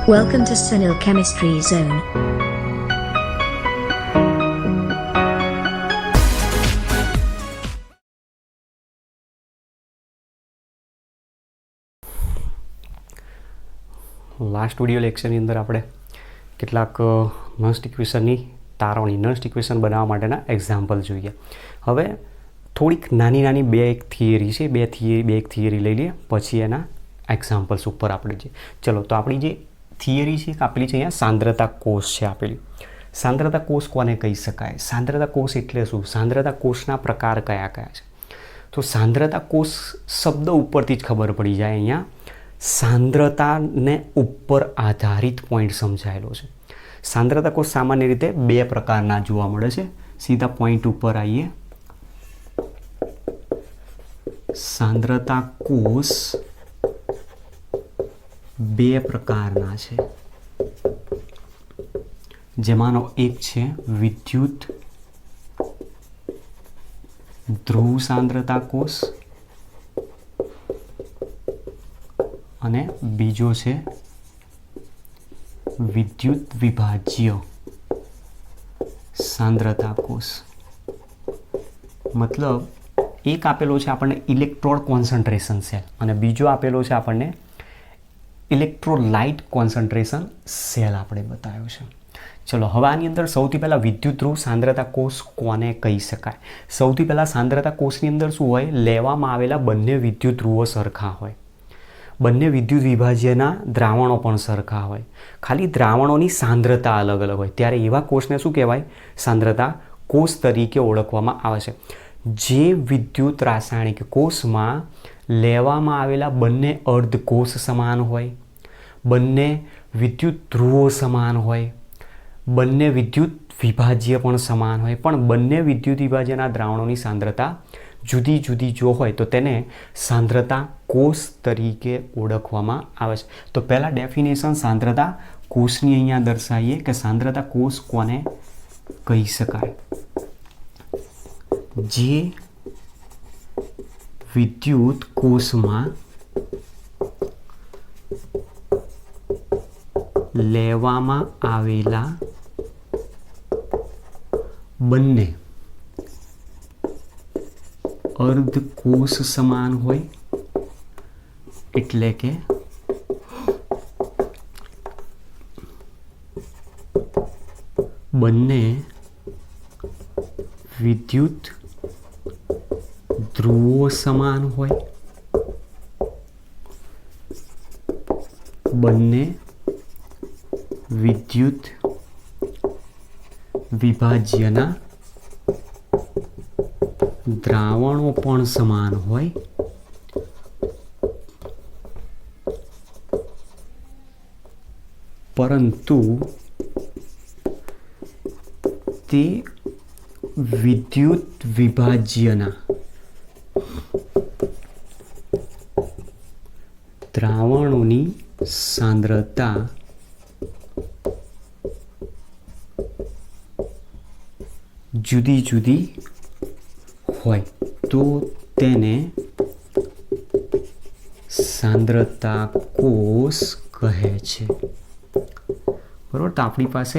Welcome to Sunil Chemistry Zone. Last video લેક્ચરની અંદર આપણે કેટલાક નસ્ટ ઇક્વેશનની તારવણી નસ્ટ ઇક્વેશન બનાવવા માટેના એક્ઝામ્પલ જોઈએ. હવે થોડીક નાની બે એક થિયરી છે, બે એક થિયરી લઈ લઈએ, પછી એના એક્ઝામ્પલ્સ ઉપર આપણે જઈએ. ચલો, તો આપણી જે થિયરી છે આપેલી છે અહીંયા સાંદ્રતા કોષ છે આપેલી. સાંદ્રતા કોષ કોને કહી શકાય? સાંદ્રતા કોષ એટલે શું? સાંદ્રતા કોષના પ્રકાર કયા કયા છે? તો સાંદ્રતા કોષ શબ્દ ઉપરથી જ ખબર પડી જાય. અહીંયા સાંદ્રતાને ઉપર આધારિત પોઈન્ટ સમજાયેલો છે. સાંદ્રતા કોષ સામાન્ય રીતે બે પ્રકારના જોવા મળે છે. સીધા પોઈન્ટ ઉપર આવીએ. સાંદ્રતા કોષ બે પ્રકારના છે, જેમાંનો એક છે વિદ્યુત ધ્રુવ સાંદ્રતા કોષ અને બીજો છે વિદ્યુત વિભાજ્ય સાંદ્રતા કોષ. મતલબ એક આપેલો છે આપણને ઇલેક્ટ્રોડ કોન્સન્ટ્રેશન સેલ અને બીજો આપેલો છે આપણને ઇલેક્ટ્રોલાઇટ કોન્સન્ટ્રેશન સેલ આપણે બતાવ્યો છે. ચલો, હવે આની અંદર સૌથી પહેલાં વિદ્યુત ધ્રુવ સાંદ્રતા કોષ કોને કહી શકાય? સૌથી પહેલાં સાંદ્રતા કોષની અંદર શું હોય? લેવામાં આવેલા બંને વિદ્યુત ધ્રુવો સરખા હોય, બંને વિદ્યુત વિભાજ્યના દ્રાવણો પણ સરખા હોય, ખાલી દ્રાવણોની સાંદ્રતા અલગ અલગ હોય, ત્યારે એવા કોષને શું કહેવાય? સાંદ્રતા કોષ તરીકે ઓળખવામાં આવે છે. જે વિદ્યુત રાસાયણિક કોષમાં લેવામાં આવેલા બંને અર્ધ કોષ સમાન હોય, બંને વિદ્યુત ધ્રુવો સમાન હોય, બંને વિદ્યુત વિભાજ્ય પણ સમાન હોય, પણ બંને વિદ્યુત વિભાજ્યના દ્રાવણોની સાંદ્રતા જુદી જુદી જો હોય તો તેને સાંદ્રતા કોષ તરીકે ઓળખવામાં આવે છે. તો પહેલાં ડેફિનેશન સાંદ્રતા કોષની અહીંયા દર્શાવીએ કે સાંદ્રતા કોષ કોને કહી શકાય? જે વિદ્યુત કોષમાં લેવામાં આવેલા બંને અર્ધ કોષ સમાન હોય, એટલે કે બંને વિદ્યુત ધ્રુવો સમાન હોય, બંને વિદ્યુત વિભાજ્યના દ્રાવણો પણ સમાન હોય, પરંતુ તે વિદ્યુત વિભાજ્યના દ્રાવણોની સાંદ્રતા જુદી જુદી હોય તો તેને સાંદ્રતા કોષ કહે છે. બરાબર? તો આપણી પાસે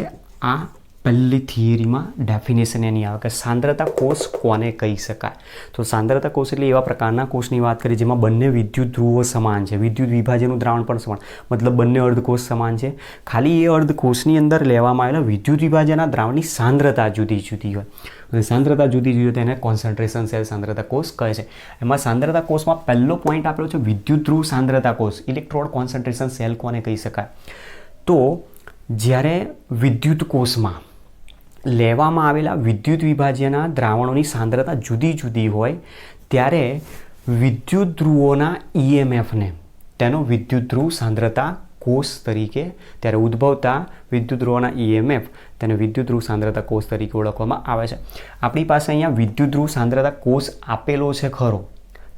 આ પહેલી થિયરીમાં ડેફિનેશન એની આવે કે સાંદ્રતા કોષ કોને કહી શકાય. તો સાંદ્રતા કોષ એટલે એવા પ્રકારના કોષની વાત કરીએ જેમાં બંને વિદ્યુત ધ્રુવો સમાન છે, વિદ્યુત વિભાજનનું દ્રાવણ પણ સમાન, મતલબ બંને અર્ધકોષ સમાન છે, ખાલી એ અર્ધકોષની અંદર લેવામાં આવેલા વિદ્યુત વિભાજનના દ્રાવણની સાંદ્રતા જુદી જુદી હોય અને સાંદ્રતા જુદી જુદી તેને કોન્સન્ટ્રેશન સેલ સાંદ્રતા કોષ કહે છે. એમાં સાંદ્રતા કોષમાં પહેલો પોઈન્ટ આપેલો છે વિદ્યુત ધ્રુવ સાંદ્રતા કોષ, ઇલેક્ટ્રોડ કોન્સન્ટ્રેશન સેલ કોને કહી શકાય? તો જ્યારે વિદ્યુત કોષમાં લેવામાં આવેલા વિદ્યુત વિભાજ્યના દ્રાવણોની સાંદ્રતા જુદી જુદી હોય ત્યારે વિદ્યુત ધ્રુવોના EMFને તેનો વિદ્યુત ધ્રુવ સાંદ્રતા કોષ તરીકે ત્યારે ઉદ્ભવતા વિદ્યુત ધ્રુવોના EMF તેને વિદ્યુત ધ્રુવ સાંદ્રતા કોષ તરીકે ઓળખવામાં આવે છે. આપણી પાસે અહીંયા વિદ્યુત ધ્રુવ સાંદ્રતા કોષ આપેલો છે ખરો,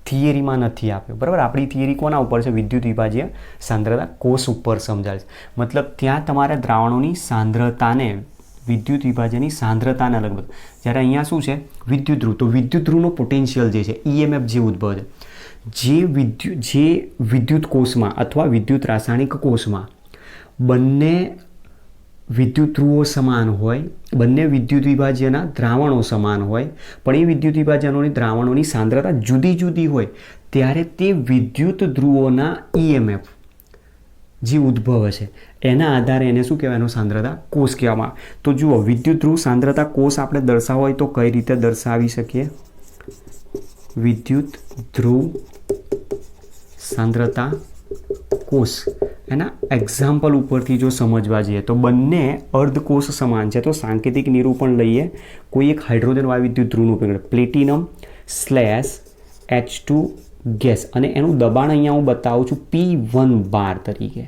થિયરીમાં નથી આપ્યો. બરાબર? આપણી થિયરી કોના ઉપર છે? વિદ્યુત વિભાજ્ય સાંદ્રતા કોષ ઉપર સમજાય છે. મતલબ ત્યાં તમારે દ્રાવણોની સાંદ્રતાને વિદ્યુત વિભાજનની સાંદ્રતાને અલગ બધું. જ્યારે અહીંયા શું છે? વિદ્યુત ધ્રુવ. તો વિદ્યુત ધ્રુવનો પોટેન્શિયલ જે છે EMF જે ઉદ્ભવે છે, જે વિદ્યુત કોષમાં અથવા વિદ્યુત રાસાયણિક કોષમાં બંને વિદ્યુત ધ્રુવો સમાન હોય, બંને વિદ્યુત વિભાજ્યના દ્રાવણો સમાન હોય, પણ એ વિદ્યુત વિભાજનોની દ્રાવણોની સાંદ્રતા જુદી જુદી હોય ત્યારે તે વિદ્યુત ધ્રુવોના EMF જે ઉદ્ભવે છે એના આધારે એને શું કહેવાય? એનો સાંદ્રતા કોષ કહેવામાં આવે. તો જુઓ, વિદ્યુત ધ્રુવ સાંદ્રતા કોષ આપણે દર્શાવવો હોય તો કઈ રીતે દર્શાવી શકીએ? વિદ્યુત ધ્રુવ સાંદ્રતા કોષ એના એક્ઝામ્પલ ઉપરથી જો સમજવા જઈએ તો બંને અર્ધકોષ સમાન છે. તો સાંકેતિક નિરૂપણ લઈએ. કોઈ એક હાઇડ્રોજન વાયુ વિદ્યુત ધ્રુવનું ઉપયોગ પ્લેટિનમ /H2 ગેસ, અને એનું દબાણ અહીંયા હું બતાવું છું P1 બાર તરીકે.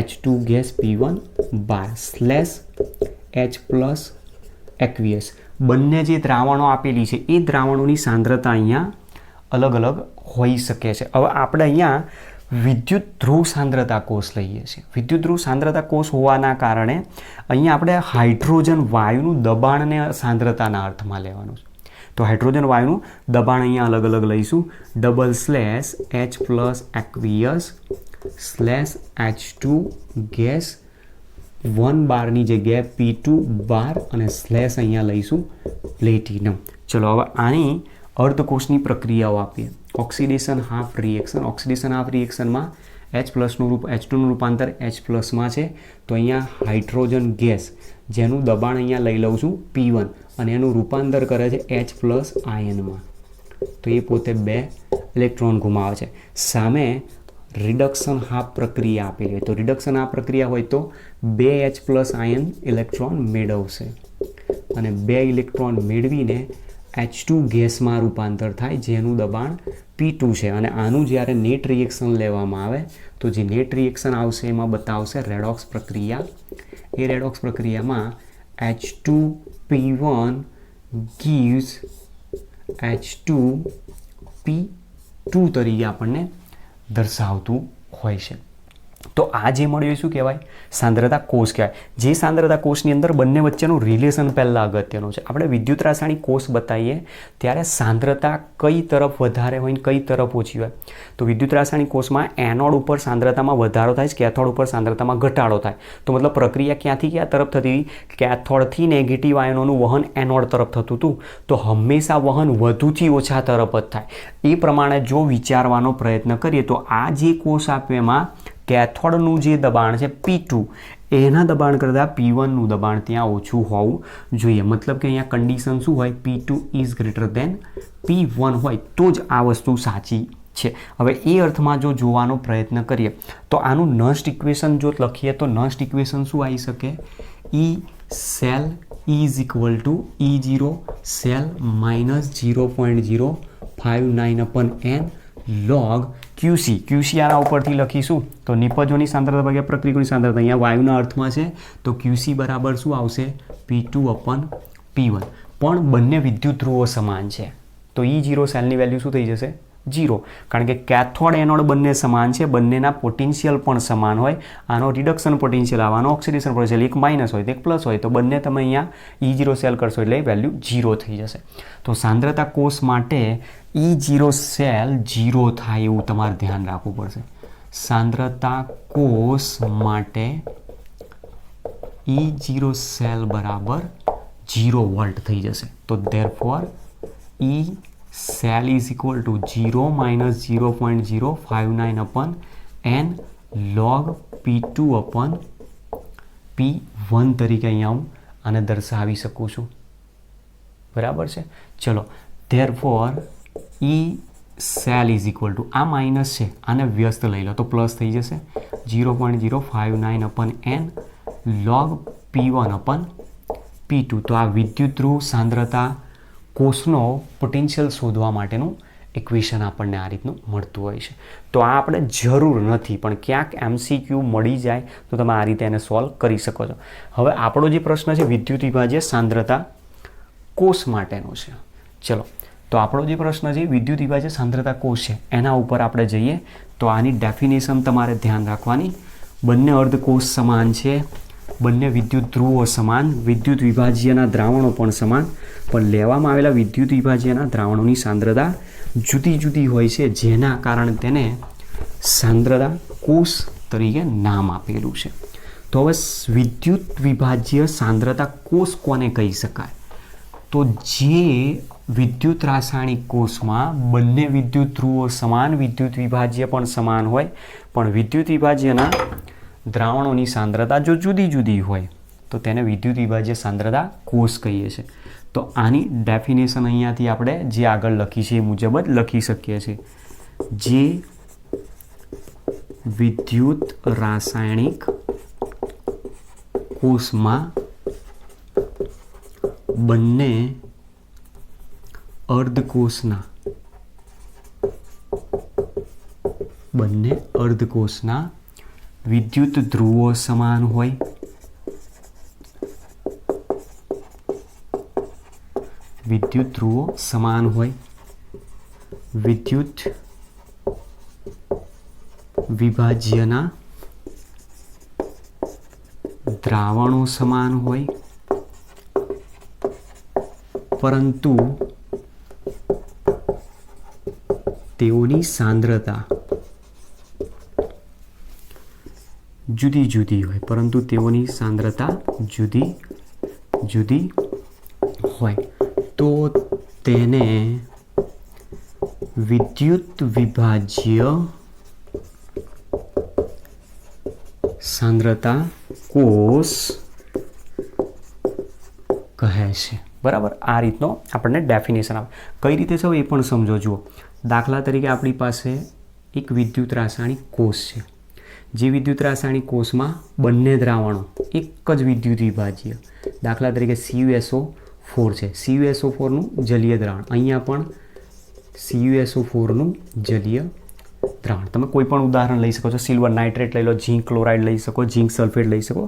H2 ગેસ P1 બાર /H પ્લસ એક્વિયસ. બંને જે દ્રાવણો આપેલી છે એ દ્રાવણોની સાંદ્રતા અહીંયા અલગ અલગ હોઈ શકે છે. હવે આપણે અહીંયા વિદ્યુત ધ્રુવ સાંદ્રતા કોષ લઈએ છીએ. વિદ્યુત ધ્રુવ સાંદ્રતા કોષ હોવાના કારણે અહીંયા આપણે હાઇડ્રોજન વાયુનું દબાણ અને સાંદ્રતાના અર્થમાં લેવાનું છે. તો હાઇડ્રોજન વાયુનું દબાણ અહીંયા અલગ અલગ લઈશું. /H plus aqueous /H2 gas 1 બારની જગ્યાએ P2 બાર અને સ્લેશ અહીંયા લઈશું પ્લેટિનમ. ચલો હવે આની અર્ધકોષની પ્રક્રિયાઓ આપીએ. Oxidation half reaction. Oxidation half રિએક્શનમાં H2નું રૂપાંતર H માં છે. તો અહીંયા હાઇડ્રોજન ગેસ જેનું દબાણ અહીંયા લઈ લઉં છું P1 અને એનું રૂપાંતર કરે છે H+ આયનમાં. તો એ પોતે 2 ઇલેક્ટ્રોન ગુમાવે છે. સામે રિડક્શન હાફ પ્રક્રિયા આપેલી હોય તો રિડક્શન હાફ પ્રક્રિયા હોય તો 2 H+ આયન ઇલેક્ટ્રોન મેળવશે અને 2 ઇલેક્ટ્રોન મેળવીને H2 ગેસમાં રૂપાંતર થાય જેનું દબાણ P2 છે. અને આનું જ્યારે નેટ રિએક્શન લેવામાં આવે તો જે નેટ રિએક્શન આવશે એમાં બતાવશે રેડોક્સ પ્રક્રિયા. એ રેડોક્સ પ્રક્રિયામાં H2P1 gives H2P2 તરીકે આપણને દર્શાવતું હોય છે. તો આ જે મળ્યું શું કહેવાય? સાંદ્રતા કોષ કહેવાય. જે સાંદ્રતા કોષની અંદર બંને વચ્ચેનું રિલેશન પહેલાં અગત્યનું છે. આપણે વિદ્યુત રાસાયણિક કોષ બતાવીએ ત્યારે સાંદ્રતા કઈ તરફ વધારે હોય ને કઈ તરફ ઓછી હોય. તો વિદ્યુત રાસાયણિક કોષમાં એનોડ ઉપર સાંદ્રતામાં વધારો થાય છે, કેથોડ ઉપર સાંદ્રતામાં ઘટાડો થાય. તો મતલબ પ્રક્રિયા ક્યાંથી ક્યાં તરફ થતી? કેથોડથી નેગેટિવ આયનોનું વહન એનોડ તરફ થતું હતું. તો હંમેશા વહન વધુથી ઓછા તરફ જ થાય. એ પ્રમાણે જો વિચારવાનો પ્રયત્ન કરીએ તો આ જે કોષ આપ્યો એમાં કેથોડનું જે દબાણ છે P2 એના દબાણ કરતાં P1નું દબાણ ત્યાં ઓછું હોવું જોઈએ. મતલબ કે અહીંયા કન્ડિશન શું હોય? P2 is greater than P1 હોય તો જ આ વસ્તુ સાચી છે. હવે એ અર્થમાં જો જોવાનો પ્રયત્ન કરીએ તો આનું નસ્ટ ઇક્વેશન જો લખીએ તો નસ્ટ ઇક્વેશન શું આવી શકે? E cell is equal to E0 cell -0.059/n log QC આના ઉપરથી લખીશું તો નિપજોની સાંદ્રતા ભાગ્યા પ્રક્રિયકોની સાંદ્રતા. અહીંયા વાયુના અર્થમાં છે તો QC બરાબર શું આવશે? P2/P1. પણ બંને વિદ્યુત ધ્રુવો સમાન છે તો E0 સેલની વેલ્યુ શું થઈ જશે? 0. કારણ કે કેથોડ એનોડ બંને સમાન છે, બંનેના પોટેન્શિયલ પણ સમાન હોય. આનો રિડક્શન પોટેન્શિયલ આવવાનો ઓક્સિડેશન પોટેન્શિયલ એક માઇનસ હોય તો એક પ્લસ હોય તો બંને તમે અહીંયા E0 સેલ કરશો એટલે વેલ્યુ 0 થઈ જશે. તો સાંદ્રતા કોષ માટે E0 સેલ 0 થાય એવું તમારે ધ્યાન રાખવું પડશે. સાંદ્રતા કોષ માટે E0 સેલ બરાબર 0 વોલ્ટ થઈ જશે. તો therefore E cell is equal two 0 -0.059/n log P2/P1 તરીકે અહીંયા હું આને દર્શાવી શકું છું. બરાબર છે. ચલો therefore E cell is equal two આ માઇનસ છે આને વ્યસ્ત લઈ લો તો પ્લસ થઈ જશે 0.059/n log P1/P2. તો આ વિદ્યુત ધ્રુવ સાંદ્રતા કોષનો પોટેન્શિયલ શોધવા માટેનું ઇક્વેશન આપણને આ રીતનું મળતું હોય છે. તો આ આપણે જરૂર નથી પણ ક્યાંક MCQ મળી જાય તો તમે આ રીતે એને સોલ્વ કરી શકો છો. હવે આપણો જે પ્રશ્ન છે વિદ્યુત વિભાજ્ય સાંદ્રતા કોષ માટેનો છે. ચલો તો આપણો જે પ્રશ્ન છે વિદ્યુત વિભાજ્ય સાંદ્રતા કોષ છે એના ઉપર આપણે જઈએ તો આની ડેફિનેશન તમારે ધ્યાન રાખવાની. બંને અર્ધકોષ સમાન છે, બંને વિદ્યુત ધ્રુવો સમાન, વિદ્યુત વિભાજ્યના દ્રાવણો પણ સમાન, પણ લેવામાં આવેલા વિદ્યુત વિભાજ્યના દ્રાવણોની સાંદ્રતા જુદી જુદી હોય છે જેના કારણે તેને સાંદ્રતા કોષ તરીકે નામ આપેલું છે. તો હવે વિદ્યુત વિભાજ્ય સાંદ્રતા કોષ કોને કહી શકાય? તો જે વિદ્યુત રાસાયણિક કોષમાં બંને વિદ્યુત ધ્રુવો સમાન, વિદ્યુત વિભાજ્ય પણ સમાન હોય, પણ વિદ્યુત વિભાજ્યના દ્રાવણોની સાંદ્રતા જો જુદી જુદી હોય તો તેને વિદ્યુત વિભાજ્ય સાંદ્રતા કોષ કહીએ છીએ. તો આની ડેફિનેશન અહીંયાથી આપણે જે આગળ લખી છે એ મુજબ જ લખી શકીએ છીએ. જે વિદ્યુત રાસાયણિક કોષમાં બંને અર્ધકોષના વિદ્યુત ધ્રુવો સમાન હોય, વિદ્યુત વિભાજ્યના દ્રાવણો સમાન હોય, પરંતુ તેઓની સાંદ્રતા જુદી જુદી હોય, તો તેને વિદ્યુત વિભાજ્ય સાંદ્રતા કોષ કહે છે. બરાબર, આ રીતનો આપણને ડેફિનેશન આવે. કઈ રીતે છે એ પણ સમજો. જુઓ, દાખલા તરીકે આપણી પાસે એક વિદ્યુત રાસાયણિક કોષ છે. જે વિદ્યુત રાસાયણિક કોષમાં બંને દ્રાવણો એક જ વિદ્યુત વિભાજ્ય, દાખલા તરીકે CuSO4 છે. CuSO4નું જલીય દ્રાવણ, અહીંયા પણ CuSO4નું જલીય દ્રાવણ. તમે કોઈ પણ ઉદાહરણ લઈ શકો છો. સિલ્વર નાઇટ્રેટ લઈ લો, ઝીંક ક્લોરાઇડ લઈ શકો, ઝીંક સલ્ફેટ લઈ શકો.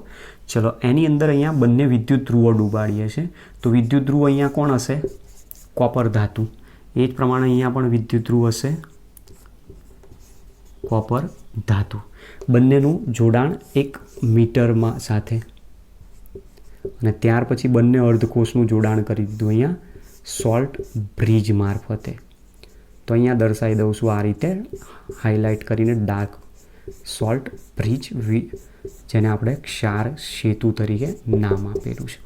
ચલો, એની અંદર અહીંયા બંને વિદ્યુત ધ્રુવો ડૂબાડીએ છીએ. તો વિદ્યુત ધ્રુવ અહીંયા કોણ હશે? કોપર ધાતુ. એ જ પ્રમાણે અહીંયા પણ વિદ્યુત ધ્રુવ હશે કોપર ધાતુ. બંનેનું જોડાણ 1 મીટરમાં સાથે, અને ત્યાર પછી બંને અર્ધકોષનું જોડાણ કરી દીધું અહીંયા સોલ્ટ બ્રિજ મારફતે. તો અહીંયા દર્શાવી દઉં છું આ રીતે હાઇલાઇટ કરીને ડાર્ક સોલ્ટ બ્રિજ, જેને આપણે ક્ષાર સેતુ તરીકે નામ આપેલું છે.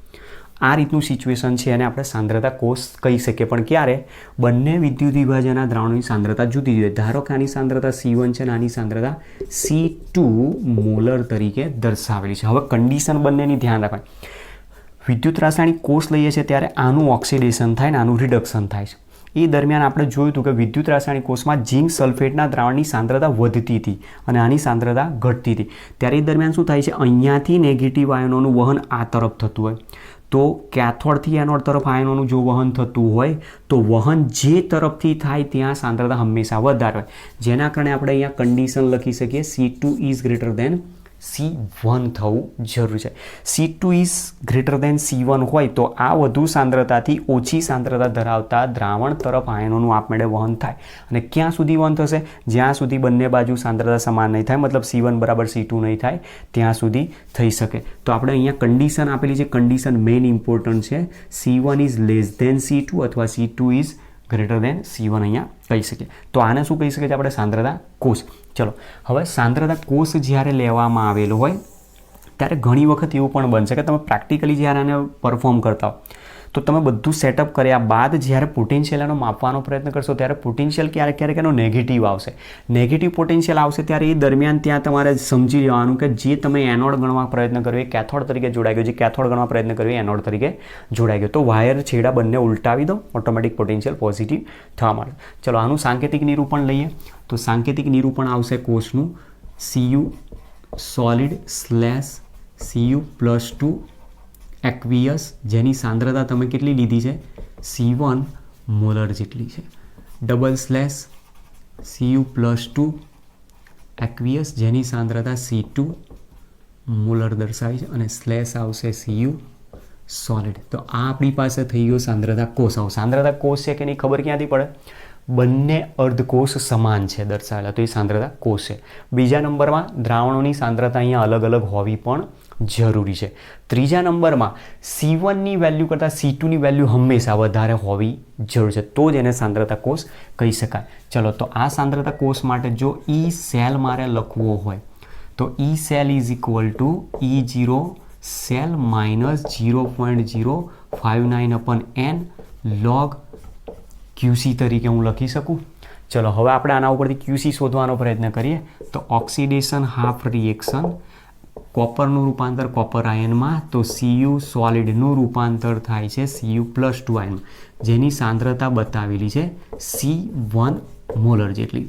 આ રીતનું સિચ્યુએશન છે અને આપણે સાંદ્રતા કોષ કહી શકીએ. પણ ક્યારે? બંને વિદ્યુત વિભાજનના દ્રાવણોની સાંદ્રતા જુદી જુદી. ધારો કે આની સાંદ્રતા C1 છે અને આની સાંદ્રતા C2 મોલર તરીકે દર્શાવેલી છે. હવે કન્ડિશન બંનેની ધ્યાન રાખવાની. વિદ્યુત રાસાયણિક કોષ લઈએ છીએ ત્યારે આનું ઓક્સિડેશન થાય ને આનું રિડક્શન થાય છે. એ દરમિયાન આપણે જોયું હતું કે વિદ્યુત રાસાયણિક કોષમાં ઝીંક સલ્ફેટના દ્રાવણની સાંદ્રતા વધતી હતી અને આની સાંદ્રતા ઘટતી હતી. ત્યારે એ દરમિયાન શું થાય છે? અહીંયાથી નેગેટિવ આયનોનું વહન આ તરફ થતું હોય, તો કેથોડથી એનોડ તરફ આયનોનું જો વહન થતું હોય તો વહન જે તરફથી થાય ત્યાં સાંદ્રતા હંમેશા વધારે હોય. જેના કારણે આપણે અહીંયા કન્ડિશન લખી શકીએ C2 is greater than C1 થવું જરૂરી છે. C2 is greater than C1 હોય તો આ વધુ સાંદ્રતાથી ઓછી સાંદ્રતા ધરાવતા દ્રાવણ તરફ આયનોનું આપમેળે વહન થાય. અને ક્યાં સુધી વહન થશે? જ્યાં સુધી બંને બાજુ સાંદ્રતા સમાન નહીં થાય, મતલબ C1 બરાબર C2 નહીં થાય ત્યાં સુધી થઈ શકે. તો આપણે અહીંયા કન્ડિશન આપેલી છે. કન્ડિશન મેઇન ઇમ્પોર્ટન્ટ છે. C1 is less than C2 અથવા C2 is greater than C1 અહીંયા કહી શકીએ. તો આને શું કહી શકીએ? આપણે સાંદ્રતા કોષ. ચલો, હવે સાંદ્રતા કોષ જ્યારે લેવામાં આવેલો હોય ત્યારે ઘણી વખત એવું પણ બનશે કે તમે પ્રેક્ટિકલી જ્યારે આને પરફોર્મ કરતા હો તો તમે બધું સેટઅપ કર્યા બાદ જ્યારે પોટેન્શિયલ એનો માપવાનો પ્રયત્ન કરશો ત્યારે પોટેન્શિયલ ક્યારેક એનો નેગેટિવ આવશે. નેગેટિવ પોટેન્શિયલ આવશે ત્યારે એ દરમિયાન ત્યાં તમારે સમજી લેવાનું કે જે તમે એનોડ ગણવા પ્રયત્ન કર્યો એ કેથોડ તરીકે જોડાઈ ગયો, જે કેથોડ ગણવા પ્રયત્ન કર્યો એ એનોડ તરીકે જોડાઈ ગયો. તો વાયર છેડા બંને ઉલટાવી દો, ઓટોમેટિક પોટેન્શિયલ પોઝિટિવ થવા માંડે. ચલો, આનું સાંકેતિક નિરૂપણ લઈએ. તો સાંકેતિક નિરૂપણ આવશે કોષનું Cu solid slash Cu+2 aqueous, જેની સાંદ્રતા તમે કેટલી લીધી છે? C1 મોલર જેટલી છે. ડબલ સ્લેશ Cu+2 એક્વિયસ, જેની સાંદ્રતા C2 મોલર દર્શાવી છે, અને સ્લેશ આવશે Cu સોલિડ. તો આ આપણી પાસે થઈ ગયો સાંદ્રતા કોષ. સાંદ્રતા કોષ છે કે નહીં ખબર ક્યાંથી પડે? બંને અર્ધકોષ સમાન છે દર્શાવેલા, તો એ સાંદ્રતા કોષ છે. બીજા નંબરમાં દ્રાવણોની સાંદ્રતા અહીંયા અલગ અલગ હોવી પણ જરૂરી છે. ત્રીજા નંબરમાં C1ની વેલ્યુ કરતાં C2ની વેલ્યુ હંમેશા વધારે હોવી જરૂર છે, તો જ એને સાંદ્રતા કોષ કહી શકાય. ચલો, તો આ સાંદ્રતા કોષ માટે જો સેલ મારે લખવો હોય તો E cell is equal to E0 cell minus 0.059 upon n log QC તરીકે હું લખી શકું. ચલો હવે આપણે આના ઉપરથી QC શોધવાનો પ્રયત્ન કરીએ. તો ઓક્સિડેશન હાફ રિએક્શન, કોપરનું રૂપાંતર કોપર આયનમાં, તો Cu સોલિડનું રૂપાંતર થાય છે Cu+2 આયન, જેની સાંદ્રતા બતાવેલી છે C1 મોલર જેટલી.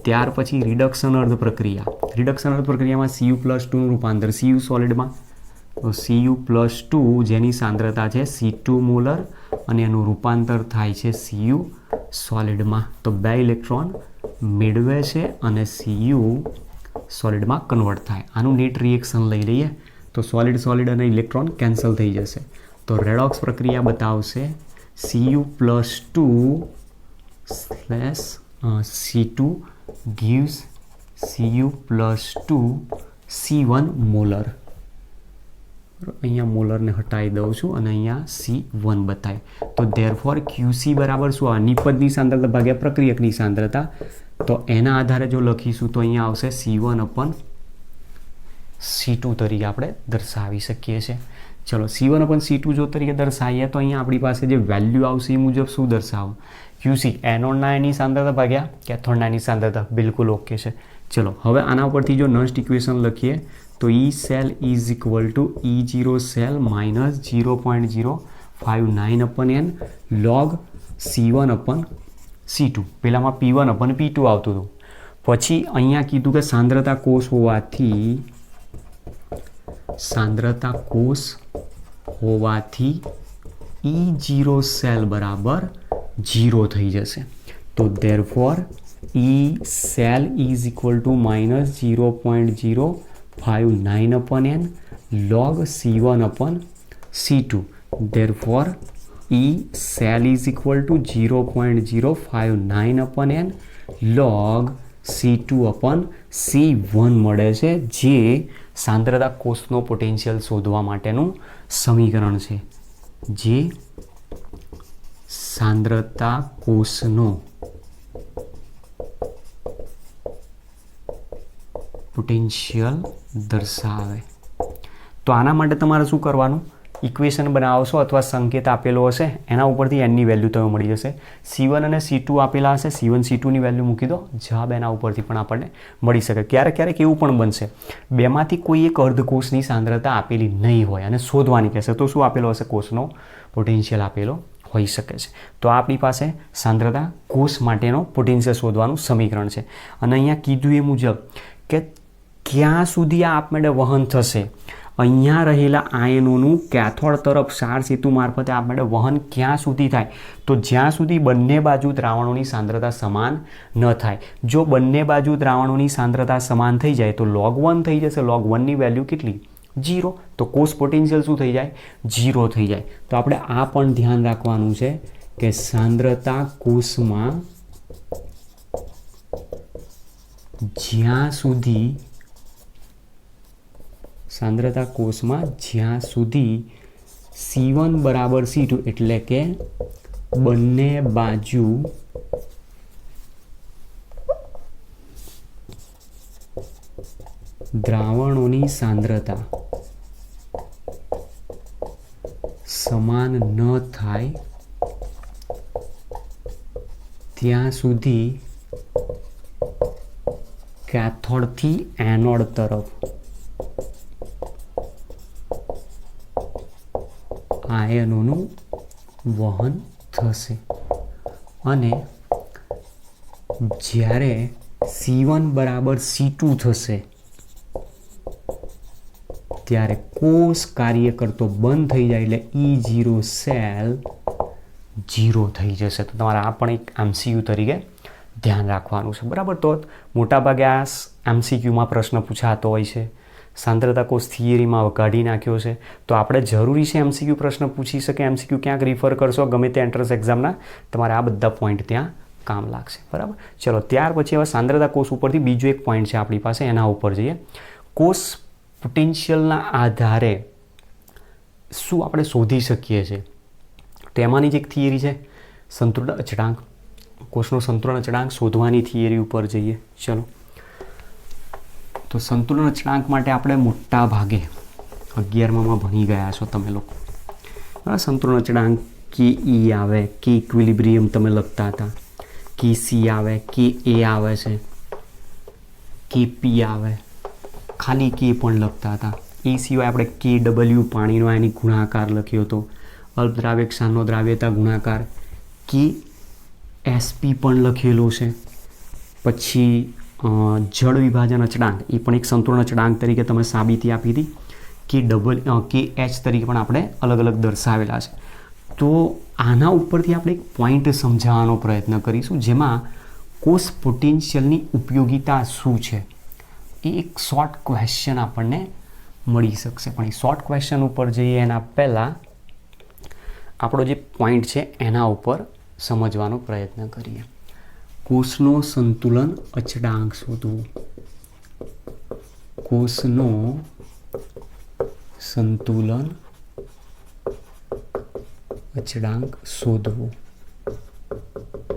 ત્યાર પછી રિડક્શન અર્ધ પ્રક્રિયા. રિડક્શન અર્ધ પ્રક્રિયામાં Cu+2નું રૂપાંતર Cu સોલિડમાં, તો Cu+2 જેની સાંદ્રતા છે C2 મોલર અને એનું રૂપાંતર થાય છે Cu સોલિડમાં. તો 2 ઇલેક્ટ્રોન મેળવે છે અને Cu સોલિડમાં કન્વર્ટ થાય. આનું નેટ રિએક્શન લઈ લઈએ તો સોલિડ અને ઇલેક્ટ્રોન કેન્સલ થઈ જશે. તો રેડોક્સ પ્રક્રિયા બતાવશે Cu+2 C2 gives Cu+2 C1 molar. અહીંયા મોલરને હટાવી દઉં છું અને અહીંયા C1 બતાવે. તો ધેરફોર QC બરાબર શું આવે? નિપજની સાંદ્રતા ભાગ્યા પ્રક્રિયકની સાંદ્રતા. તો એના આધારે જો લખીશું તો અહીંયા આવશે C1 અપન C2 તરીકે આપણે દર્શાવી શકીએ છીએ. ચલો C1 અપન C2 જો તરીકે દર્શાવીએ તો અહીંયા આપણી પાસે જે વેલ્યુ આવશે એ મુજબ શું દર્શાવો? QC એનોડના એની સાંદ્રતા ભાગ્યા કેથોડના એની સાંદ્રતા. બિલકુલ ઓકે છે. ચલો હવે આના ઉપરથી જો નસ્ટ ઇક્વેશન લખીએ તો E cell is equal to E0 cell minus 0.059 upon n log C1 અપન C2. પહેલામાં P1 અપન P2 આવતું હતું. પછી અહીંયા કીધું કે સાંદ્રતા કોષ હોવાથી E0 સેલ બરાબર 0 થઈ જશે. તો therefore E cell is equal two minus 0.059 upon n log C1 upon C2. Therefore, E cell is equal to 0.059 upon n log C2 upon C1 મળે છે, જે સાંદ્રતા કોષનો પોટેન્શિયલ શોધવા માટેનું સમીકરણ છે. જે સાંદ્રતા કોષનો પોટેન્શિયલ દર્શાવે. તો આના માટે તમારે શું કરવાનું? ઇક્વેશન બનાવશો અથવા સંકેત આપેલો હશે એના ઉપરથી એનની વેલ્યુ તમે મળી જશે. C1 અને C2 આપેલા હશે, C1 C2ની વેલ્યુ મૂકી દો, જવાબ એના ઉપરથી પણ આપણને મળી શકે. ક્યારેક એવું પણ બનશે બેમાંથી કોઈ એક અર્ધકોષની સાંદ્રતા આપેલી નહીં હોય અને શોધવાની કહેશે, તો શું આપેલો હશે? કોષનો પોટેન્શિયલ આપેલો હોઈ શકે છે. તો આપણી પાસે સાંદ્રતા કોષ માટેનો પોટેન્શિયલ શોધવાનું સમીકરણ છે. અને અહીંયા કીધું એ મુજબ કે ક્યાં સુધી આ આપમેળે વહન થશે, અહીંયા રહેલા આયનોનું કેથોડ તરફ ક્ષાર સેતુ મારફતે આપમેળે વહન ક્યાં સુધી થાય? તો જ્યાં સુધી બંને બાજુ દ્રાવણોની સાંદ્રતા સમાન ન થાય. જો બંને બાજુ દ્રાવણોની સાંદ્રતા સમાન થઈ જાય તો log 1 થઈ જશે. log 1ની વેલ્યુ કેટલી? 0. તો કોષ પોટેન્શિયલ શું થઈ જાય? 0 થઈ જાય. તો આપણે આ પણ ધ્યાન રાખવાનું છે કે સાંદ્રતા કોષમાં જ્યાં સુધી C1 બરાબર C2 એટલે કે બંને બાજુ દ્રાવણોની સાંદ્રતા સમાન ન થાય ત્યાં સુધી કેથોડથી એનોડ તરફ આયનોનું વહન થશે. અને જ્યારે C1 બરાબર C2 થશે ત્યારે કોષ કાર્ય કરતો બંધ થઈ જાય એટલે E0 સેલ 0 થઈ જશે. તો તમારે આ પણ એક MCQ તરીકે ધ્યાન રાખવાનું છે, બરાબર. તો મોટાભાગે આ MCQમાં પ્રશ્ન પૂછાતો હોય છે. સાંદ્રતા કોષ થિયરીમાં કાઢી નાખ્યો છે. તો આપણે જરૂરી છે MCQ પ્રશ્ન પૂછી શકે. MCQ ક્યાંક રિફર કરશો ગમે તે એન્ટ્રન્સ એક્ઝામના, તમારે આ બધા પોઈન્ટ ત્યાં કામ લાગશે, બરાબર. ચલો ત્યાર પછી હવે સાંદ્રતા કોષ ઉપરથી બીજો એક પોઈન્ટ છે આપણી પાસે, એના ઉપર જઈએ. કોષ પોટેન્શિયલના આધારે શું આપણે શોધી શકીએ છીએ? તો એમાંની જ એક થિયરી છે સંતુલન અચળાંક. કોષનો સંતુલન અચળાંક શોધવાની થિયરી ઉપર જઈએ. ચલો, તો સંતુલન અચળાંક માટે આપણે મોટા ભાગે 11માં ભણી ગયા છો તમે લોકો. સંતુલન અચળાંક કે ઈ આવે, કે ઇક્વિલિબ્રિયમ તમે લખતા હતા, કે સી આવે, કે એ આવે છે, કે પી આવે, ખાલી કે પણ લખતા હતા. એ સિવાય આપણે કે ડબલ્યુ પાણીનો એની ગુણાકાર લખ્યો હતો, અલ્પદ્રાવ્ય ક્ષારનો દ્રાવ્યતા ગુણાકાર, કે એસપી પણ લખેલો છે. પછી જળ વિભાજન અચળાંક એ પણ એક સંતુલન અચળાંક તરીકે તમે સાબિતી આપી હતી. કે એચ તરીકે પણ આપણે અલગ અલગ દર્શાવેલા છે. તો આના ઉપરથી આપણે એક પોઈન્ટ સમજાવવાનો પ્રયત્ન કરીશું, જેમાં કોષ પોટેન્શિયલની ઉપયોગિતા શું છે એ એક શોર્ટ ક્વેશ્ચન આપણને મળી શકશે. પણ એ શોર્ટ ક્વેશ્ચન ઉપર જઈએ એના પહેલાં આપણો જે પોઈન્ટ છે એના ઉપર સમજવાનો પ્રયત્ન કરીએ. કોષનો સંતુલન અચળાંક શોધવો. કોષનો સંતુલન અચળાંક શોધવો.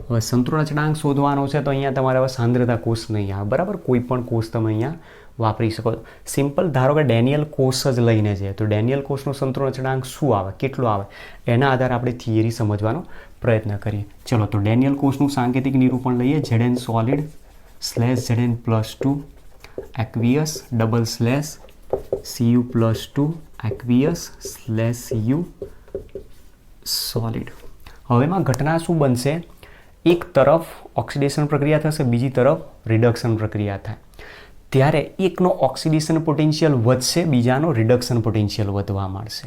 હવે સંતુલન અચળાંક શોધવાનો છે તો અહીંયા તમારે હવે સાંદ્રતા કોષ નહીં આવે, બરાબર. કોઈ પણ કોષ તમે અહીંયા વાપરી શકો છો. સિમ્પલ ધારો કે ડેનિયલ કોષ જ લઈને છે તો ડેનિયલ કોષનો સંતુલન અચળાંક શું આવે, કેટલો આવે, એના આધારે આપણે થિયરી સમજવાનો પ્રયત્ન કરીએ. ચલો તો ડેનિયલ કોષનું સાંકેતિક નિરૂપણ લઈએ. ZN solid /ZN+2 aqueous /CU+2 aqueous /CU solid. હવે એમાં ઘટના શું બનશે, એક તરફ ઓક્સિડેશન પ્રક્રિયા થશે, બીજી તરફ રિડક્શન પ્રક્રિયા થાય. ત્યારે એકનો ઓક્સિડેશન પોટેન્શિયલ વધશે, બીજાનો રિડક્શન પોટેન્શિયલ વધવા માંડશે.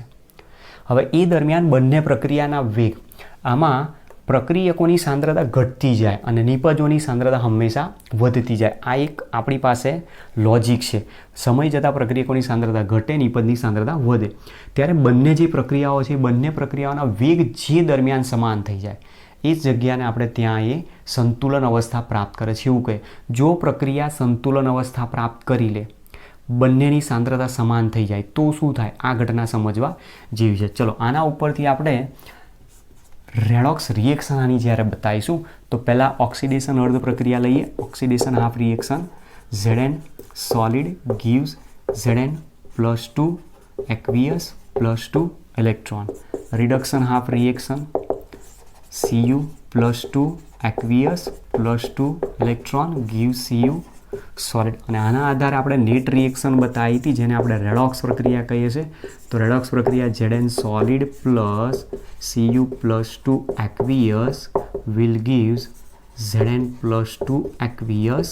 હવે એ દરમિયાન બંને પ્રક્રિયાના વેગ, આમાં પ્રક્રિયકોની સાંદ્રતા ઘટતી જાય અને નિપજોની સાંદ્રતા હંમેશા વધતી જાય. આ એક આપણી પાસે લોજિક છે. સમય જતાં પ્રક્રિયકોની સાંદ્રતા ઘટે, નિપજની સાંદ્રતા વધે. ત્યારે બંને જે પ્રક્રિયાઓ છે બંને પ્રક્રિયાઓના વેગ જે દરમિયાન સમાન થઈ જાય એ જ જગ્યાને આપણે ત્યાં એ સંતુલન અવસ્થા પ્રાપ્ત કરે છે એવું કહે. જો પ્રક્રિયા સંતુલન અવસ્થા પ્રાપ્ત કરી લે, બંનેની સાંદ્રતા સમાન થઈ જાય તો શું થાય, આ ઘટના સમજવા જેવી છે. ચલો આના ઉપરથી આપણે રેડોક્સ રિએક્શન આની જ્યારે બતાવીશું તો પહેલાં ઓક્સિડેશન અર્ધ પ્રક્રિયા લઈએ. Oxidation half reaction ZN solid gives ZN+2 aqueous +2 electron. Reduction half reaction Cu+2 aqueous +2 electron gives Cu solid. અને આના આધારે આપણે નેટ રિએક્શન બતાવી હતી જેને આપણે રેડોક્સ પ્રક્રિયા કહીએ છીએ. તો રેડોક્સ પ્રક્રિયા ZN solid +Cu+2 aqueous will gives ZN+2 aqueous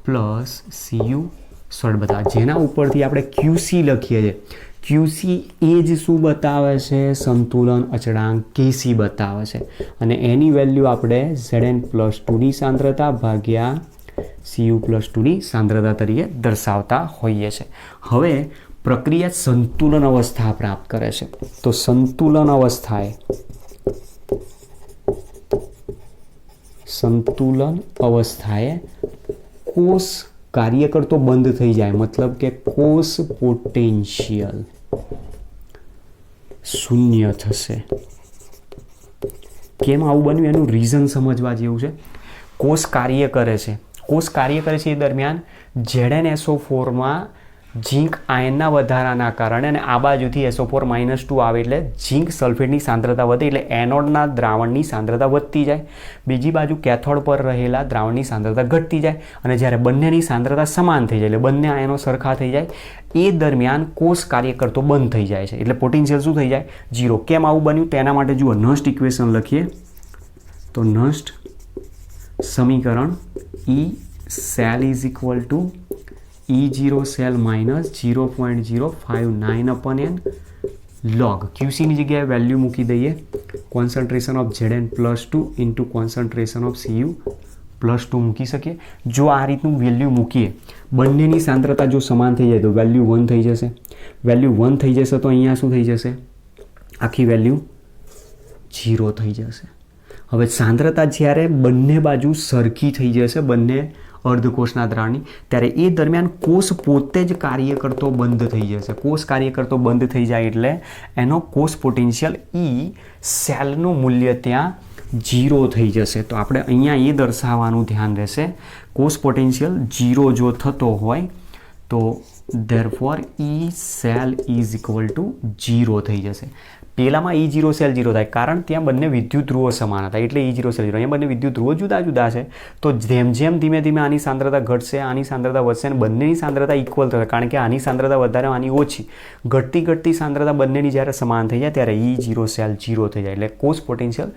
+Cu solid બતાવે. જેના ઉપરથી આપણે QC લખીએ છીએ. QC એ જ શું બતાવે છે, સંતુલન અચળાંક KC બતાવે છે. અને એની વેલ્યુ આપણે ZN+2ની સાંદ્રતા ભાગ્યા Cu+2ની સાંદ્રતા તરીકે દર્શાવતા હોઈએ છીએ. હવે પ્રક્રિયા સંતુલન અવસ્થા પ્રાપ્ત કરે છે. તો સંતુલન અવસ્થાએ કોષ કાર્ય કરતો બંધ થઈ જાય, મતલબ કે કોષ પોટેન્શિયલ શૂન્ય થશે. કેમ આવું બન્યું એનું રીઝન સમજવા જેવું છે. કોષ કાર્ય કરે છે એ દરમિયાન ZnSO4માં ઝીંક આયનના વધારાના કારણે અને આ બાજુથી SO4-2 આવે એટલે ઝીંક સલ્ફેટની સાંદ્રતા વધે એટલે એનોડના દ્રાવણની સાંદ્રતા વધતી જાય. બીજી બાજુ કેથોડ પર રહેલા દ્રાવણની સાંદ્રતા ઘટતી જાય. અને જ્યારે બંનેની સાંદ્રતા સમાન થઈ જાય એટલે બંને આયનો સરખા થઈ જાય એ દરમિયાન કોષ કાર્ય કરતો બંધ થઈ જાય છે. એટલે પોટેન્શિયલ શું થઈ જાય, 0. કેમ આવું બન્યું તેના માટે જુઓ નસ્ટ ઇક્વેશન લખીએ. તો નસ્ટ સમીકરણ E cell is equal to E0 cell minus 0.059/n log. QC ની જગ્યાએ વેલ્યુ મૂકી દઈએ. Concentration of ZN+2 into concentration of Cu+2 મૂકી શકીએ. જો આ રીતનું વેલ્યુ મૂકીએ, બંનેની સાંદ્રતા જો સમાન થઈ જાય તો વેલ્યુ 1 થઈ જશે. વેલ્યુ 1 થઈ જશે તો અહીંયા શું થઈ જશે, આખી વેલ્યુ 0 થઈ જશે. હવે સાંદ્રતા જ્યારે બંને બાજુ સરખી થઈ જશે, બંને અર્ધકોષના દ્રાવણની, ત્યારે એ દરમિયાન કોષ પોતે જ કાર્ય કરતો બંધ થઈ જશે. કોષ કાર્ય કરતો બંધ થઈ જાય એટલે એનો કોષ પોટેન્શિયલ E સેલનું મૂલ્ય ત્યાં 0 થઈ જશે. તો આપણે અહીંયા એ દર્શાવવાનું ધ્યાન રહેશે, કોષ પોટેન્શિયલ 0 જો થતો હોય તો therefore E cell is equal two 0 થઈ જશે. પહેલામાં E0 સેલ 0 થાય કારણ ત્યાં બંને વિદ્યુત ધ્રુવો સમાન હતા એટલે E0 સેલ 0. અહીંયા બંને વિદ્યુત ધ્રુવો જુદા જુદા છે તો જેમ જેમ ધીમે ધીમે આની સાંદ્રતા ઘટશે આની સાંદ્રતા વધશે અને બંનેની સાંદ્રતા ઇક્વલ થશે કારણ કે આની સાંદ્રતા વધારે આની ઓછી. ઘટતી સાંદ્રતા બંનેની જ્યારે સમાન થઈ જાય ત્યારે E0 સેલ 0 થઈ જાય એટલે કોષ પોટેન્શિયલ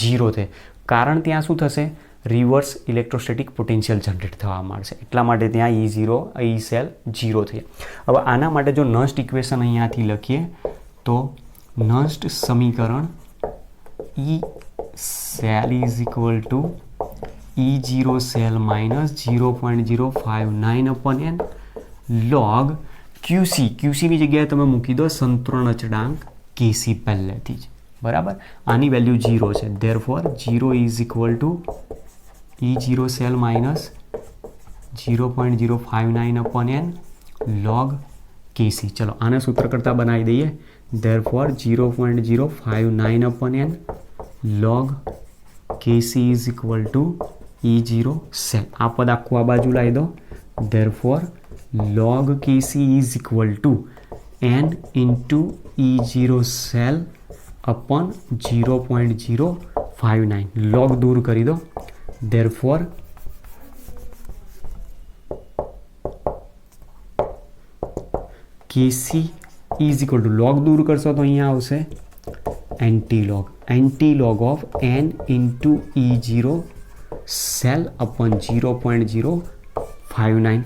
0 થાય. કારણ ત્યાં શું થશે? રિવર્સ ઇલેક્ટ્રોસ્ટેટિક પોટેન્શિયલ જનરેટ થવા મળશે એટલા માટે ત્યાં E સેલ 0 થઈ જાય. હવે આના માટે જો નસ્ટ ઇક્વેશન અહીંયાથી લખીએ તો નસ્ટ સમીકરણ E cell is equal to E0 cell minus 0.059 upon n log QCની જગ્યાએ તમે મૂકી દો સંતુલન અચળાંક KC પહેલેથી જ બરાબર. આની વેલ્યુ 0 છે therefore 0 is equal to E0 cell minus 0.059 upon n log KC. ચલો આને સૂત્ર કરતાં બનાવી દઈએ. therefore 0.059 upon n log KC is equal to E0 cell. આ પદ આખું આ બાજુ લાવી દો. therefore log KC is equal to n into E0 cell upon 0.059. log દૂર કરી દો. therefore KC is equal to log દૂર કરશો તો અહીંયા આવશે antilog of n into E0 cell upon 0.059.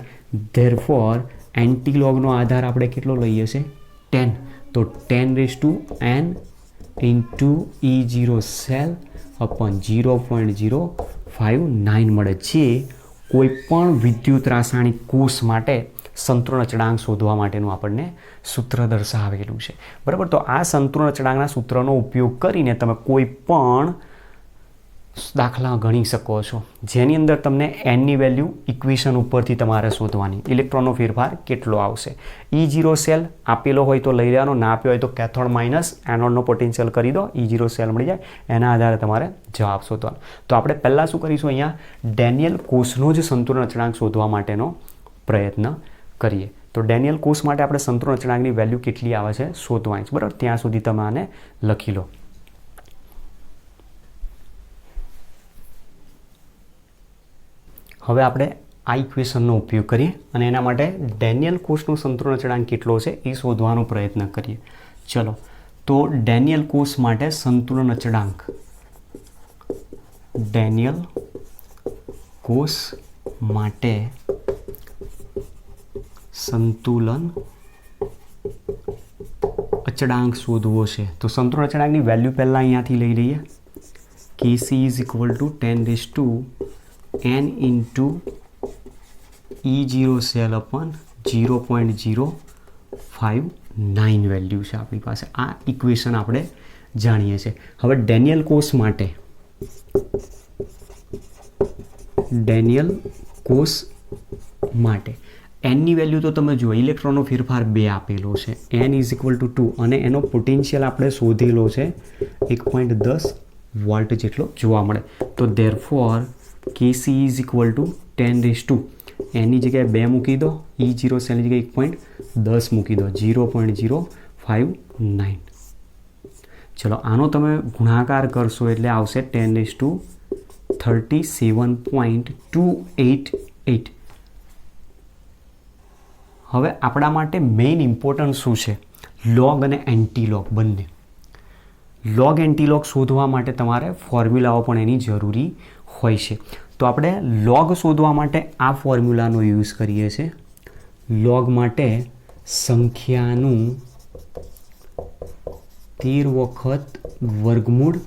therefore એન્ટીલોગનો આધાર આપણે કેટલો લઈએ છે 10 તો 10⁻n into E0 cell upon 0.059 મળે છે. કોઈ પણ વિદ્યુત રાસાયણિક કોષ માટે સંતુલન અચળાંક શોધવા માટેનું આપણને સૂત્ર દર્શાવેલું છે બરાબર. તો આ સંતુલન અચળાંકના સૂત્રનો ઉપયોગ કરીને તમે કોઈ પણ દાખલા ગણી શકો છો જેની અંદર તમને એનની વેલ્યુ ઇક્વેશન ઉપરથી તમારે શોધવાની. ઇલેક્ટ્રોનનો ફેરફાર કેટલો આવશે? E0 સેલ આપેલો હોય તો લઈ લેવાનો, ના આપ્યો હોય તો કેથોડ માઇનસ એનોડનો પોટેન્શિયલ કરી દો, E0 સેલ મળી જાય. એના આધારે તમારે જવાબ શોધવાનો. તો આપણે પહેલાં શું કરીશું? અહીંયા ડેનિયલ કોષનો જ સંતુલન અચળાંક શોધવા માટેનો પ્રયત્ન કરીએ. તો ડેનિયલ કોષ માટે આપણે સંતુલન અચળાંકની વેલ્યુ કેટલી આવે છે શોધવાની છે બરાબર. ત્યાં સુધી તમે આને લખી લો. હવે આપણે આ ઇક્વેશનનો ઉપયોગ કરીએ અને એના માટે ડેનિયલ કોષનો સંતુલન અચળાંક કેટલો છે એ શોધવાનો પ્રયત્ન કરીએ. ચલો તો ડેનિયલ કોષ માટે સંતુલન અચળાંક ડેનિયલ કોષ માટે સંતુલન અચળાંક શોધવો છે તો સંતુલન અચળાંકની વેલ્યુ પહેલાં અહીંયાથી લઈ લઈએ. KC is equal two 10⁻n into E0 cell upon 0.059 value છે આપણી પાસે. આ ઇક્વેશન આપણે જાણીએ છીએ. હવે ડેનિયલ કોષ માટે એનની વેલ્યુ તો તમે જુઓ ઇલેક્ટ્રોનનો ફેરફાર 2 આપેલો છે n ઇઝ ઇક્વલ ટુ 2 અને એનો પોટેન્શિયલ આપણે શોધેલો છે 1.10 વોલ્ટ જેટલો જોવા મળે. તો therefore KC is equal two 10⁻, એની જગ્યાએ 2 મૂકી દો, E0 સેલની જગ્યાએ 1.10 મૂકી દો, 0.059. ચલો આનો તમે ગુણાકાર કરશો એટલે આવશે 10⁻37.288. હવે આપણા માટે મેઇન ઇમ્પોર્ટન્ટ શું છે? લોગ અને એન્ટીલોગ બંને. લોગ એન્ટીલોગ શોધવા માટે તમારે ફોર્મ્યુલાઓ પણ એની જરૂરી હોય છે. તો આપણે લોગ શોધવા માટે આ ફોર્મ્યુલાનો યુઝ કરીએ છીએ. લોગ માટે સંખ્યાનું 13 વખત વર્ગમૂળ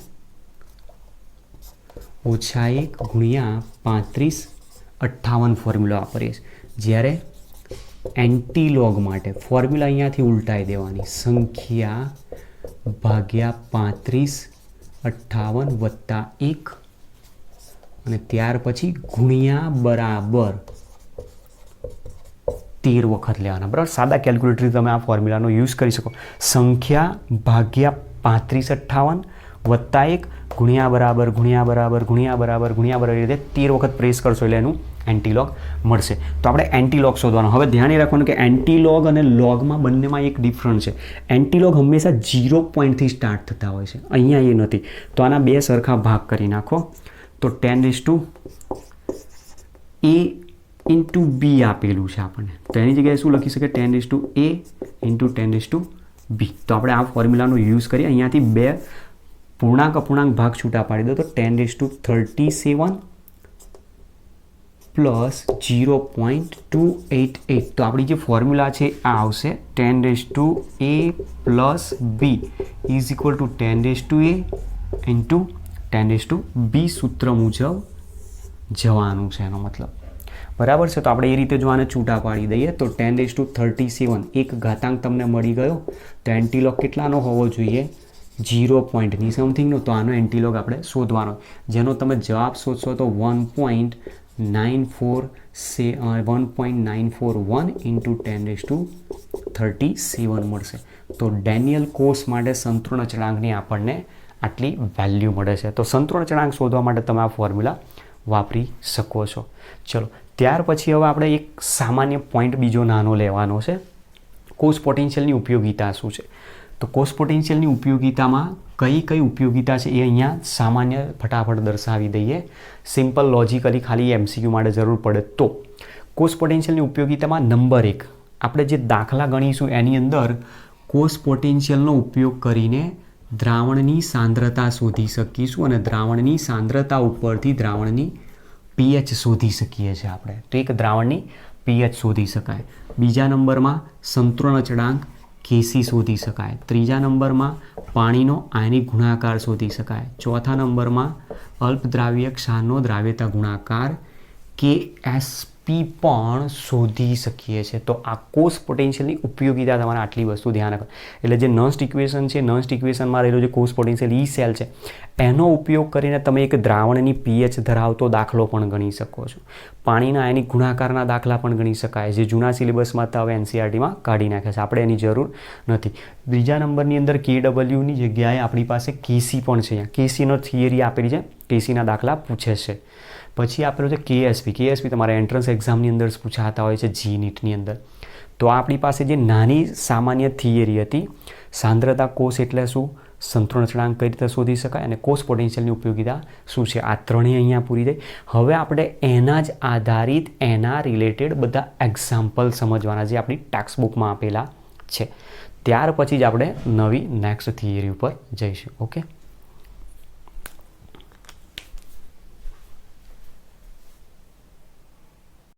ઓછા 1 ગુણ્યા 3558 ફોર્મ્યુલા વાપરીએ છીએ. જ્યારે એન્ટીલોગ માટે ફોર્મ્યુલા અહીંયાથી ઉલટાઈ દેવાની, સંખ્યા ભાગ્યા 3558 વત્તા 1 અને ત્યાર પછી ગુણ્યા બરાબર 13 વખત લેવાના બરાબર. સાદા કેલ્ક્યુલેટરથી તમે આ ફોર્મ્યુલાનો યુઝ કરી શકો. સંખ્યા ભાગ્યા 3558 વત્તા 1 ગુણ્યા બરાબર ગુણ્યા બરાબર ગુણ્યા બરાબર ગુણ્યા બરાબર રીતે 13 વખત પ્રેસ કરશો એટલે એનું એન્ટીલોગ મળશે. તો આપણે એન્ટીલોગ શોધવાનો. હવે ધ્યાન રાખવાનું કે એન્ટીલોગ અને લોગમાં બંનેમાં એક ડિફરન્સ છે. એન્ટીલોગ હંમેશા 0 પોઈન્ટથી સ્ટાર્ટ થતા હોય છે, અહીંયા એ નથી. તો આના બે સરખા ભાગ કરી નાખો. તો 10A ઇન્ટુ બી આપેલું છે આપણને, તો એની જગ્યાએ શું લખી શકે? 10A into 10B. તો આપણે આ ફોર્મ્યુલાનો યુઝ કરીએ. અહીંયાથી બે પૂર્ણાંક અપૂર્ણાંક ભાગ છૂટા પાડી દો. તો 1037 પ્લસ 0.288. તો આપણી જે ફોર્મ્યુલા છે આ આવશે 10A plus B is equal to 10A into 10B સૂત્ર મુજબ જવાનું છે એનો મતલબ. બરાબર છે. તો આપણે એ રીતે જો આને છૂટા પાડી દઈએ તો 1037 એક ઘાતાંક તમને મળી ગયો. તો એન્ટીલોગ કેટલાનો હોવો જોઈએ? 0 પોઈન્ટની સમથિંગનો. તો આનો એન્ટીલોગ આપણે શોધવાનો, જેનો તમે જવાબ શોધશો તો 1.941 ઇન્ટુ 1037 મળશે. તો ડેનિયલ કોર્સ માટે સંતુલન અચળાંકની આપણને આટલી વેલ્યુ મળે છે. તો સંતુલન અચળાંક શોધવા માટે તમે આ ફોર્મ્યુલા વાપરી શકો છો. ચલો, ત્યાર પછી હવે આપણે એક સામાન્ય પોઈન્ટ બીજો નાનો લેવાનો છે. કોષ પોટેન્શિયલની ઉપયોગિતા શું છે? તો કોષ પોટેન્શિયલની ઉપયોગિતામાં કઈ ઉપયોગિતા છે એ અહીંયા સામાન્ય ફટાફટ દર્શાવી દઈએ. સિમ્પલ લોજિકલી ખાલી MCQ માટે જરૂર પડે તો કોષ પોટેન્શિયલની ઉપયોગિતામાં નંબર 1 આપણે જે દાખલા ગણીશું એની અંદર કોષ પોટેન્શિયલનો ઉપયોગ કરીને દ્રાવણની સાંદ્રતા શોધી શકીશું અને દ્રાવણની સાંદ્રતા ઉપરથી દ્રાવણની pH શોધી શકીએ છીએ આપણે. તો એક દ્રાવણની pH શોધી શકાય. બીજા નંબરમાં સંતુલન અચળાંક Kc શોધી શકાય. ત્રીજા નંબરમાં પાણીનો આયનિક ગુણાકાર શોધી શકાય. ચોથા નંબરમાં અલ્પદ્રાવ્ય ક્ષારનો દ્રાવ્યતા ગુણાકાર Ksp પણ શોધી શકીએ છીએ. તો આ કોષ પોટેન્શિયલની ઉપયોગિતા તમારે આટલી વસ્તુ ધ્યાન રાખો. એટલે જે નસ્ટ ઇક્વેશન છે, નસ્ટ ઇક્વેશનમાં રહેલો જે કોષ પોટેન્શિયલ ઈ સેલ છે એનો ઉપયોગ કરીને તમે એક દ્રાવણની pH ધરાવતો દાખલો પણ ગણી શકો છો. પાણીના આયનિક ગુણાકારના દાખલા પણ ગણી શકાય, જે જૂના સિલેબસમાં તો હવે NCERTમાં કાઢી નાખે છે, આપણે એની જરૂર નથી. બીજા નંબરની અંદર KWની જગ્યાએ આપણી પાસે Kc પણ છે. અહીંયા Kcનો થિયરી આપેલી છે, Kcના દાખલા પૂછે છે. પછી આપેલું છે KSP. તમારા એન્ટ્રન્સ એક્ઝામની અંદર પૂછાતા હોય છે GNETની અંદર. તો આપણી પાસે જે નાની સામાન્ય થિયરી હતી, સાંદ્રતા કોષ એટલે શું, સંતુલન અચળાંક કઈ રીતે શોધી શકાય અને કોષ પોટેન્શિયલની ઉપયોગિતા શું છે, આ ત્રણેય અહીંયા પૂરી થઈ. હવે આપણે એના જ આધારિત એના રિલેટેડ બધા એક્ઝામ્પલ સમજવાના જે આપણી ટેક્સ્ટ બુકમાં આપેલા છે. ત્યાર પછી જ આપણે નવી નેક્સ્ટ થિયરી ઉપર જઈશું. ઓકે.